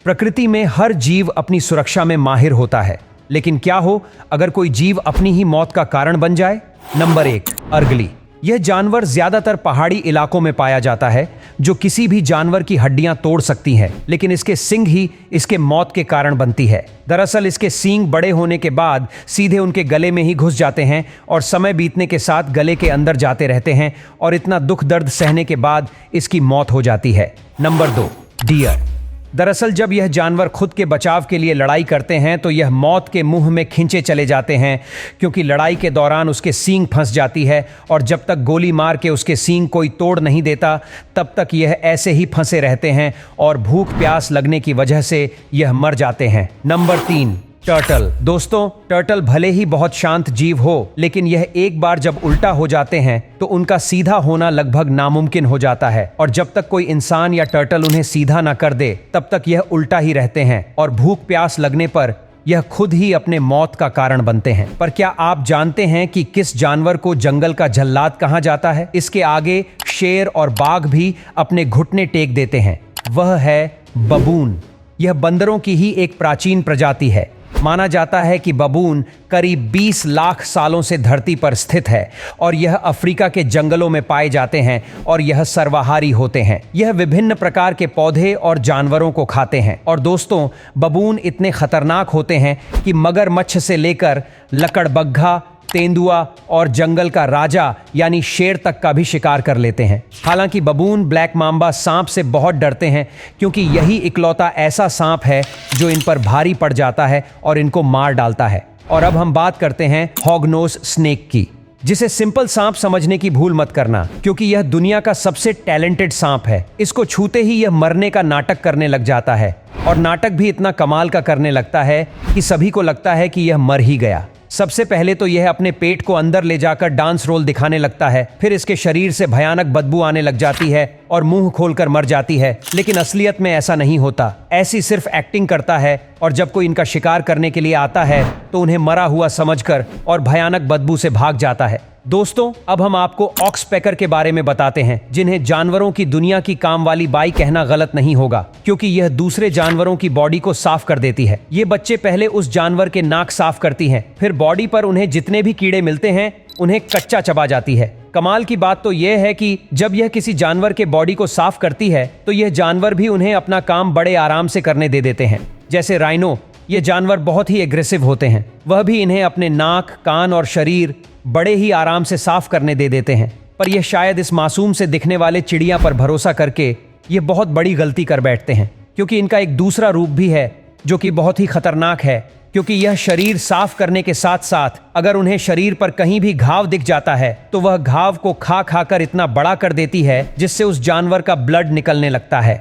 प्रकृति में हर जीव अपनी सुरक्षा में माहिर होता है, लेकिन क्या हो अगर कोई जीव अपनी ही मौत का कारण बन जाए। नंबर 1, अर्गली। यह जानवर ज्यादातर पहाड़ी इलाकों में पाया जाता है, जो किसी भी जानवर की हड्डियां तोड़ सकती हैं, लेकिन इसके सींग ही इसके मौत के कारण बनती है। दरअसल इसके सींग बड़े होने के बाद सीधे उनके गले में ही घुस जाते हैं और समय बीतने के साथ गले के अंदर जाते रहते हैं और इतना दुख दर्द सहने के बाद इसकी मौत हो जाती है। Number 2, dear. दरअसल जब यह जानवर खुद के बचाव के लिए लड़ाई करते हैं तो यह मौत के मुंह में खींचे चले जाते हैं, क्योंकि लड़ाई के दौरान उसके सींग फंस जाती है और जब तक गोली मार के उसके सींग कोई तोड़ नहीं देता तब तक यह ऐसे ही फंसे रहते हैं और भूख प्यास लगने की वजह से यह मर जाते हैं। Number 3, turtle. दोस्तों, टर्टल भले ही बहुत शांत जीव हो, लेकिन यह एक बार जब उल्टा हो जाते हैं तो उनका सीधा होना लगभग नामुमकिन हो जाता है और जब तक कोई इंसान या टर्टल उन्हें सीधा ना कर दे तब तक यह उल्टा ही रहते हैं और भूख प्यास लगने पर यह खुद ही अपने मौत का कारण बनते हैं। पर क्या आप जानते हैं कि किस जानवर को जंगल का जल्लाद कहा जाता है? इसके आगे शेर और बाघ भी अपने घुटने टेक देते हैं। वह है बबून। यह बंदरों की ही एक प्राचीन प्रजाति है। माना जाता है कि बबून करीब 20 लाख सालों से धरती पर स्थित है और यह अफ्रीका के जंगलों में पाए जाते हैं और यह सर्वाहारी होते हैं। यह विभिन्न प्रकार के पौधे और जानवरों को खाते हैं। और दोस्तों, बबून इतने खतरनाक होते हैं कि मगरमच्छ से लेकर लकड़बग्घा, तेंदुआ और जंगल का राजा यानी शेर तक का भी शिकार कर लेते हैं। हालांकि बबून ब्लैक मांबा सांप से बहुत डरते हैं, क्योंकि यही इकलौता ऐसा सांप है जो इन पर भारी पड़ जाता है और इनको मार डालता है। और अब हम बात करते हैं हॉगनोज स्नेक की, जिसे सिंपल सांप समझने की भूल मत करना, क्योंकि यह दुनिया का सबसे टैलेंटेड सांप है। इसको छूते ही यह मरने का नाटक करने लग जाता है और नाटक भी इतना कमाल का करने लगता है कि सभी को लगता है कि यह मर ही गया। सबसे पहले तो यह अपने पेट को अंदर ले जाकर डांस रोल दिखाने लगता है, फिर इसके शरीर से भयानक बदबू आने लग जाती है और मुंह खोलकर मर जाती है। लेकिन असलियत में ऐसा नहीं होता, ऐसी सिर्फ एक्टिंग करता है और जब कोई इनका शिकार करने के लिए आता है तो उन्हें मरा हुआ समझकर और भयानक बदबू से भाग जाता है। दोस्तों, अब हम आपको ऑक्सपेकर के बारे में बताते हैं, जिन्हें जानवरों की दुनिया की काम वाली बाई कहना गलत नहीं होगा, क्योंकि यह दूसरे जानवरों की बॉडी को साफ कर देती है। ये बच्चे पहले उस जानवर के नाक साफ करती हैं, फिर बॉडी पर उन्हें जितने भी कीड़े मिलते हैं उन्हें कच्चा चबा जाती है। कमाल की बात तो यह है कि जब यह किसी जानवर के बॉडी को साफ करती है तो यह जानवर भी उन्हें अपना काम बड़े आराम से करने दे देते हैं। जैसे राइनो, ये जानवर बहुत ही एग्रेसिव होते हैं, वह भी इन्हें अपने नाक, कान और शरीर बड़े ही आराम से साफ करने दे देते हैं। पर यह शायद इस मासूम से दिखने वाले चिड़िया पर भरोसा करके ये बहुत बड़ी गलती कर बैठते हैं, क्योंकि इनका एक दूसरा रूप भी है जो कि बहुत ही खतरनाक है, क्योंकि यह शरीर साफ करने के साथ साथ अगर उन्हें शरीर पर कहीं भी घाव दिख जाता है तो वह घाव को खा खा कर इतना बड़ा कर देती है जिससे उस जानवर का ब्लड निकलने लगता है।